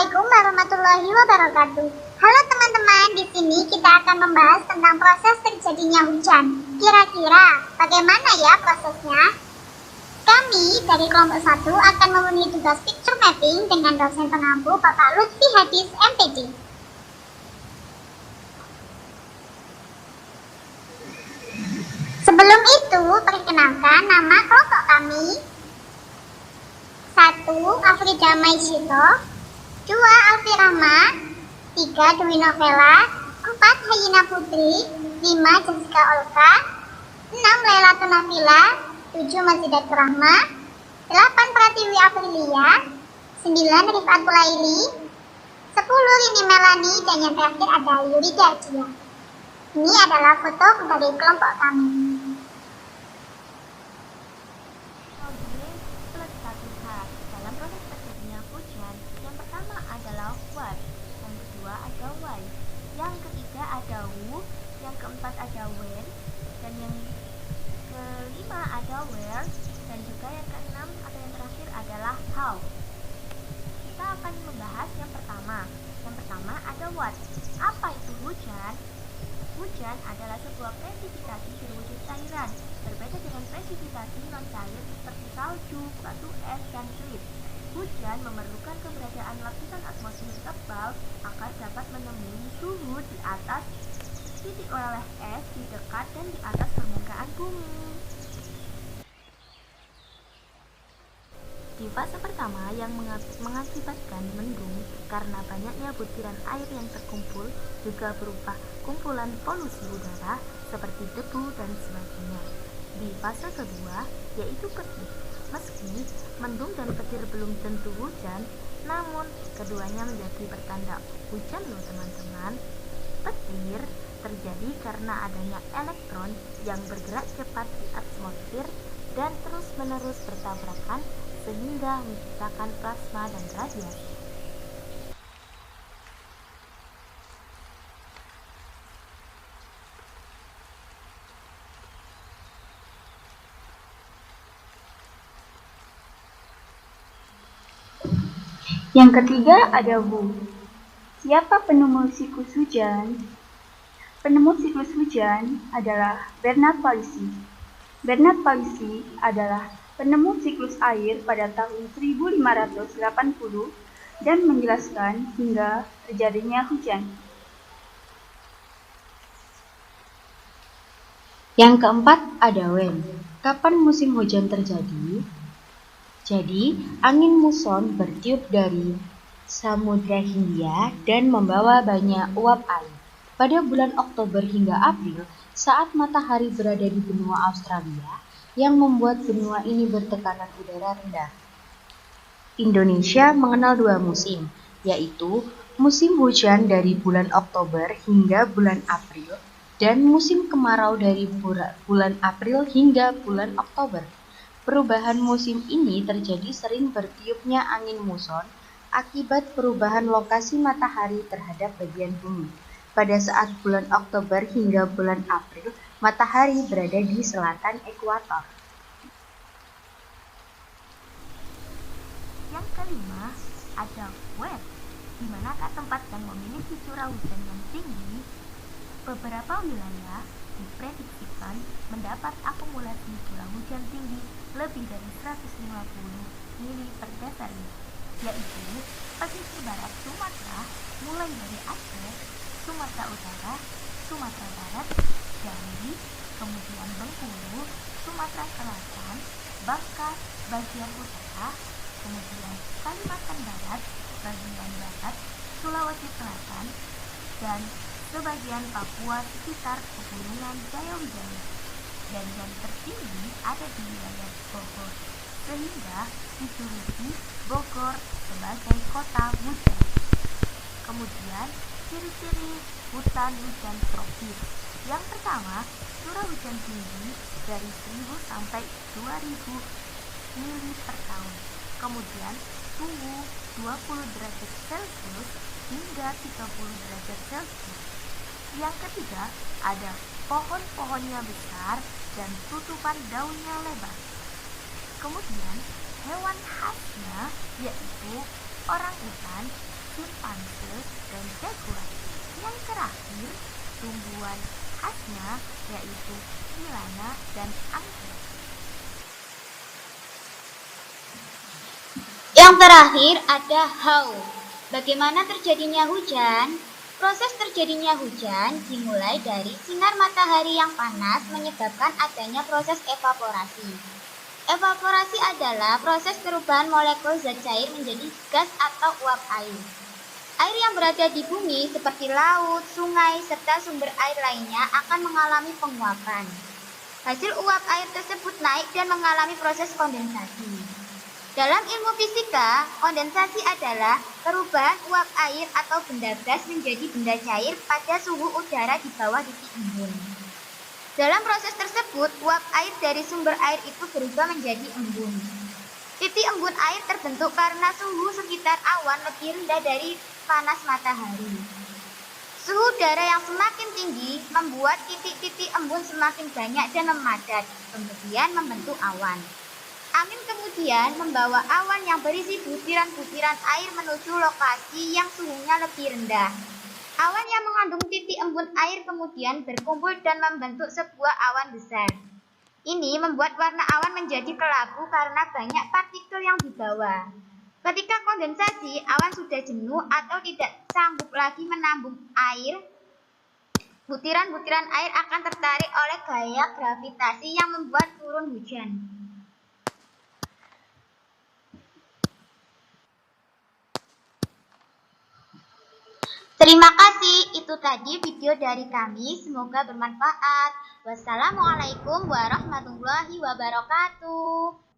Assalamualaikum warahmatullahi wabarakatuh. Halo teman-teman, di sini kita akan membahas tentang proses terjadinya hujan. Kira-kira bagaimana ya prosesnya? Kami dari kelompok 1 akan memenuhi tugas picture mapping dengan dosen pengampu Bapak Lutfi Hadis MPD. Sebelum itu, perkenalkan nama kelompok kami. 1. Afrida Maisito, 2. Alfi Rahma, 3. Dwi Novela, 4. Hayina Putri, 5. Jessica Olka, 6. Laila Tunafila, 7. Mazidatur Rahma, 8. Pratiwi Aprilia, 9. Rifat Laili, 10. Rini Melani, dan yang terakhir ada Yurida Dia. Ini adalah foto dari kelompok kami. Dalam proses terjadinya hujan, yang pertama adalah what, yang kedua ada why, yang ketiga ada who, yang keempat ada when, dan yang kelima ada where, dan juga yang keenam atau yang terakhir adalah how. Kita akan membahas yang pertama. Yang pertama ada what. Apa itu hujan? Hujan adalah sebuah presipitasi berwujud cairan, berbeda dengan presipitasi non-cair seperti salju, batu es, dan slip. Hujan memerlukan keberadaan lapisan atmosfer tebal agar dapat menemui suhu di atas titik oleh es di dekat dan di atas permukaan bumi. Di fase pertama yang mengakibatkan mendung karena banyaknya butiran air yang terkumpul juga berupa kumpulan polusi udara seperti debu dan sebagainya. Di fase kedua yaitu petir. Meski mendung dan petir belum tentu hujan, namun keduanya menjadi pertanda hujan loh teman-teman. Petir terjadi karena adanya elektron yang bergerak cepat di atmosfer dan terus-menerus bertabrakan sehingga menciptakan plasma dan radiasi. Yang ketiga ada who. Siapa penemu siklus hujan? Penemu siklus hujan adalah Bernard Palissy. Bernard Palissy adalah penemu siklus air pada tahun 1580 dan menjelaskan hingga terjadinya hujan. Yang keempat ada when. Kapan musim hujan terjadi? Jadi, angin muson bertiup dari Samudra Hindia dan membawa banyak uap air. Pada bulan Oktober hingga April, saat matahari berada di benua Australia, yang membuat benua ini bertekanan udara rendah. Indonesia mengenal dua musim, yaitu musim hujan dari bulan Oktober hingga bulan April dan musim kemarau dari bulan April hingga bulan Oktober. Perubahan musim ini terjadi sering bertiupnya angin muson akibat perubahan lokasi matahari terhadap bagian bumi. Pada saat bulan Oktober hingga bulan April, matahari berada di selatan ekuator. Yang kelima ada wet. Di manakah tempat yang memiliki curah hujan yang tinggi? Beberapa wilayah diprediksikan mendapat akumulasi curah hujan tinggi lebih dari 150 mili per desiliter, yaitu pesisir barat Sumatera mulai dari Aceh, Sumatera Utara, Sumatera Barat, Jambi, kemudian Bengkulu, Sumatera Selatan, Bangka, bagian utara, kemudian Kalimantan Barat, bagian barat, Sulawesi Selatan, dan sebagian Papua sekitar pegunungan Jayawijaya. Dan yang tertinggi ada di wilayah Bogor, sehingga dijuluki Bogor sebagai kota hujan. Kemudian ciri-ciri hutan hujan tropis. Yang pertama, curah hujan tinggi dari 1000 sampai 2000 mili per tahun. Kemudian suhu 20 derajat Celcius hingga 30 derajat Celcius. Yang ketiga, ada pohon-pohonnya besar dan tutupan daunnya lebar. Kemudian, hewan khasnya yaitu orangutan, chimpanzee, dan jaguar. Yang terakhir, tumbuhan khasnya yaitu ilana dan anggrek. Yang terakhir ada how. Bagaimana terjadinya hujan? Proses terjadinya hujan dimulai dari sinar matahari yang panas menyebabkan adanya proses evaporasi. Evaporasi adalah proses perubahan molekul zat cair menjadi gas atau uap air. Air yang berada di bumi seperti laut, sungai, serta sumber air lainnya akan mengalami penguapan. Hasil uap air tersebut naik dan mengalami proses kondensasi. Dalam ilmu fisika, kondensasi adalah perubahan uap air atau benda gas menjadi benda cair pada suhu udara di bawah titik embun. Dalam proses tersebut, uap air dari sumber air itu berubah menjadi embun. Titik embun air terbentuk karena suhu sekitar awan lebih rendah dari panas matahari. Suhu udara yang semakin tinggi membuat titik-titik embun semakin banyak dan memadat, kemudian membentuk awan. Angin kemudian membawa awan yang berisi butiran-butiran air menuju lokasi yang suhunya lebih rendah. Awan yang mengandung titik embun air kemudian berkumpul dan membentuk sebuah awan besar. Ini membuat warna awan menjadi kelabu karena banyak partikel yang dibawa. Ketika kondensasi, awan sudah jenuh atau tidak sanggup lagi menampung air. Butiran-butiran air akan tertarik oleh gaya gravitasi yang membuat turun hujan. Terima kasih, itu tadi video dari kami, semoga bermanfaat. Wassalamualaikum warahmatullahi wabarakatuh.